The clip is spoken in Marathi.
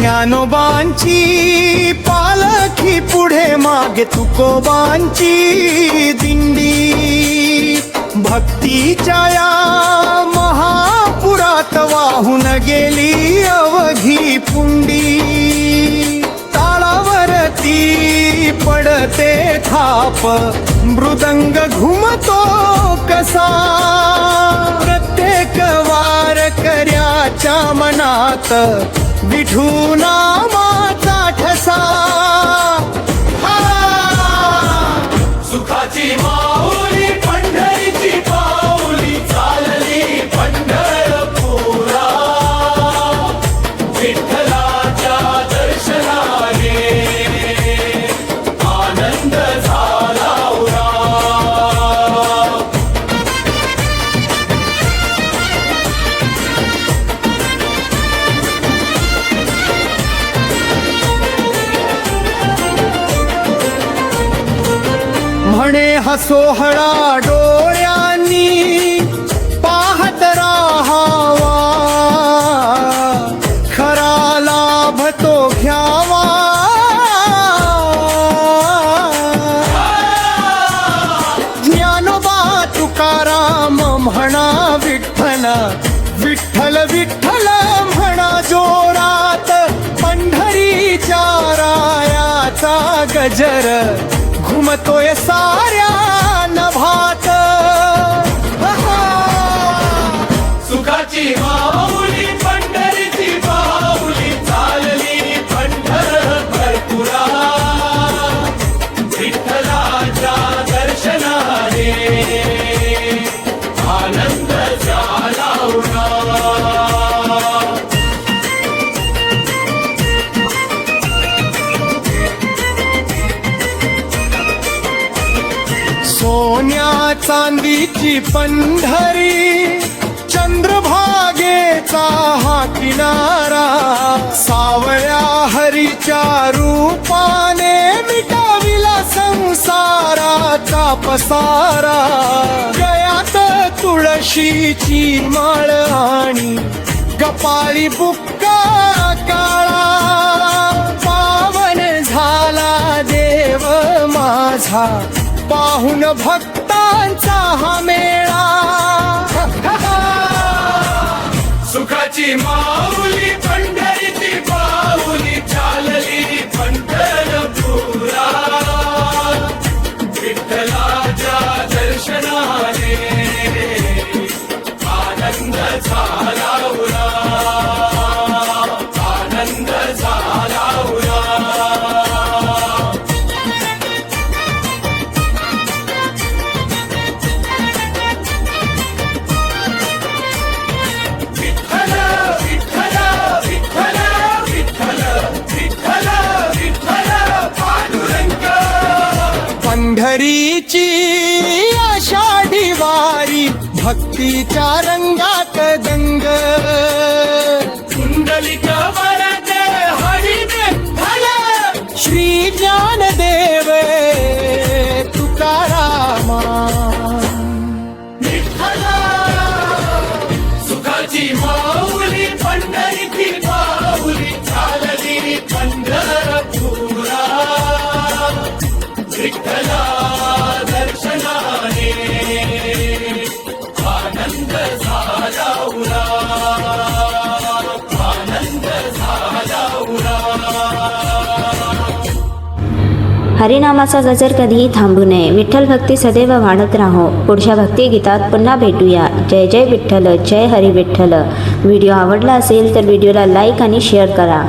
ज्ञानोबांची पालखी पुढे मागे तुकोबांची दिंडी, भक्तीच्या या महापुरात वाहून गेली अवघी पुंडी. ताळावरती पडते थाप, मृदंग घुमतो कसा, प्रत्येक वारकऱ्याच्या मनात विठू नामाचा ठसा. सुखाची माऊली पंढरीची पाऊली, चालली पंढरपुरा, विठ्ठलाच्या दर्शनाने आनंद झाला उरा. म्हणे हा सोहळा डोळ्यांनी पाहत राहावा, खरा लाभ तो घ्यावा. ज्ञानोबा तुकाराम म्हणा विठ्ठल, विठ्ठल विठ्ठल म्हणा जोरात, पंढरीच्या रायाचा गजर घुमतोय साऱ्या नभात. सुखाची माऊली पंढरीची पाऊली, चालली पंढरपुरा, विठ्ठलाच्या दर्शनाने आनंद झाला उरा. सोन्या चांदीची पंढरी, चंद्रभागेचा हा किनारा, सावळ्या हरीच्या रूपाने मिटाविला संसाराचा पसारा. गळ्यात तुळशीची माळ आणि कपाळी बुक्का काळा, पावन झाला देव माझा, पाहुन भक्तांचा हा मेळा. सुखाची माऊली पंढरीची पाऊली, चालली पंढरपुरा, विठ्ठलाच्या दर्शनाने आनंद झाला उरा, आनंद झाला उरा. पंढरीची आषाढी वारी, भक्तीच्या रंगात दंग, कुंडलिक वरदे हरी विठ्ठल, श्री ज्ञानदेव तुकारामा. सुखाची माऊली पंढरीची पाऊली, चालली पंढरपुरा, विठ्ठला दर्शनाने आनंद झाला उरा, आनंद झाला उरा. हरिनामाचा गजर कधीही थांबू नये. विठ्ठल भक्ती सदैव वाढत राहो. पुढच्या भक्तिगीतात पुन्हा भेटूया. जय जय विठ्ठल, जय हरी विठ्ठल. व्हिडिओ आवडला असेल तर व्हिडिओला लाईक आणि शेअर करा.